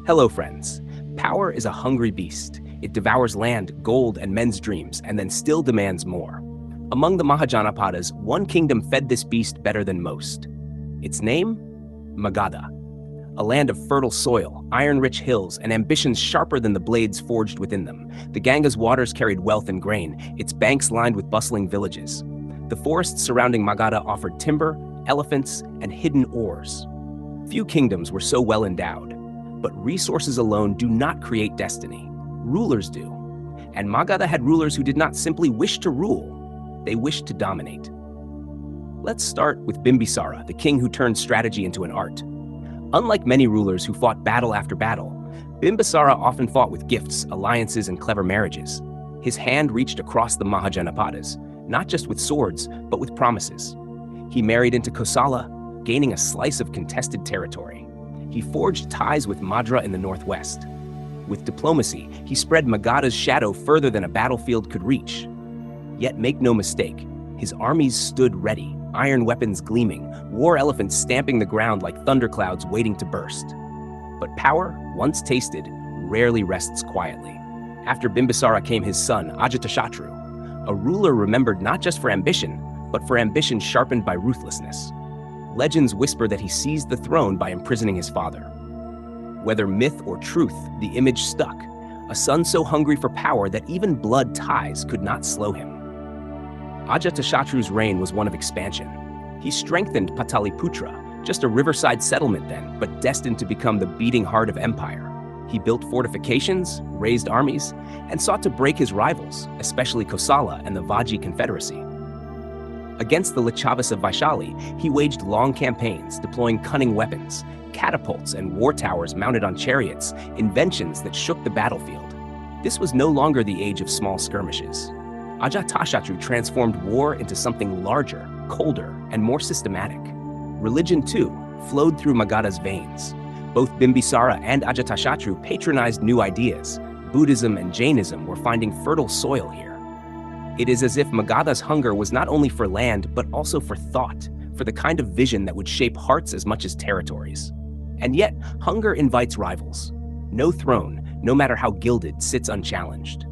Hello, friends. Power is a hungry beast. It devours land, gold, and men's dreams, and then still demands more. Among the Mahajanapadas, one kingdom fed this beast better than most. Its name? Magadha. A land of fertile soil, iron-rich hills, and ambitions sharper than the blades forged within them. The Ganga's waters carried wealth and grain, its banks lined with bustling villages. The forests surrounding Magadha offered timber, elephants, and hidden ores. Few kingdoms were so well endowed. But resources alone do not create destiny. Rulers do. And Magadha had rulers who did not simply wish to rule, they wished to dominate. Let's start with Bimbisara, the king who turned strategy into an art. Unlike many rulers who fought battle after battle, Bimbisara often fought with gifts, alliances, and clever marriages. His hand reached across the Mahajanapadas, not just with swords, but with promises. He married into Kosala, gaining a slice of contested territory. He forged ties with Madra in the northwest. With diplomacy, he spread Magadha's shadow further than a battlefield could reach. Yet make no mistake, his armies stood ready, iron weapons gleaming, war elephants stamping the ground like thunderclouds waiting to burst. But power, once tasted, rarely rests quietly. After Bimbisara came his son, Ajatashatru, a ruler remembered not just for ambition, but for ambition sharpened by ruthlessness. Legends whisper that he seized the throne by imprisoning his father. Whether myth or truth, the image stuck, a son so hungry for power that even blood ties could not slow him. Ajatashatru's reign was one of expansion. He strengthened Pataliputra, just a riverside settlement then, but destined to become the beating heart of empire. He built fortifications, raised armies, and sought to break his rivals, especially Kosala and the Vaji Confederacy. Against the Licchavis of Vaishali, he waged long campaigns, deploying cunning weapons, catapults and war towers mounted on chariots, inventions that shook the battlefield. This was no longer the age of small skirmishes. Ajatashatru transformed war into something larger, colder, and more systematic. Religion, too, flowed through Magadha's veins. Both Bimbisara and Ajatashatru patronized new ideas. Buddhism and Jainism were finding fertile soil here. It is as if Magadha's hunger was not only for land, but also for thought, for the kind of vision that would shape hearts as much as territories. And yet, hunger invites rivals. No throne, no matter how gilded, sits unchallenged.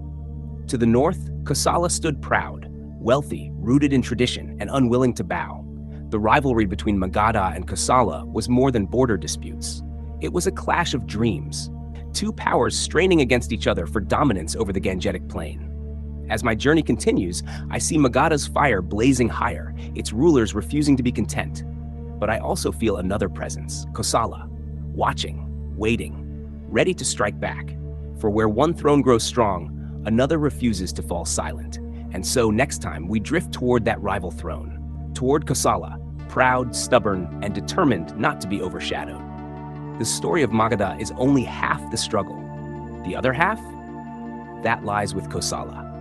To the north, Kosala stood proud, wealthy, rooted in tradition, and unwilling to bow. The rivalry between Magadha and Kosala was more than border disputes. It was a clash of dreams, two powers straining against each other for dominance over the Gangetic plain. As my journey continues, I see Magadha's fire blazing higher, its rulers refusing to be content. But I also feel another presence, Kosala, watching, waiting, ready to strike back. For where one throne grows strong, another refuses to fall silent. And so next time we drift toward that rival throne, toward Kosala, proud, stubborn, and determined not to be overshadowed. The story of Magadha is only half the struggle. The other half? That lies with Kosala.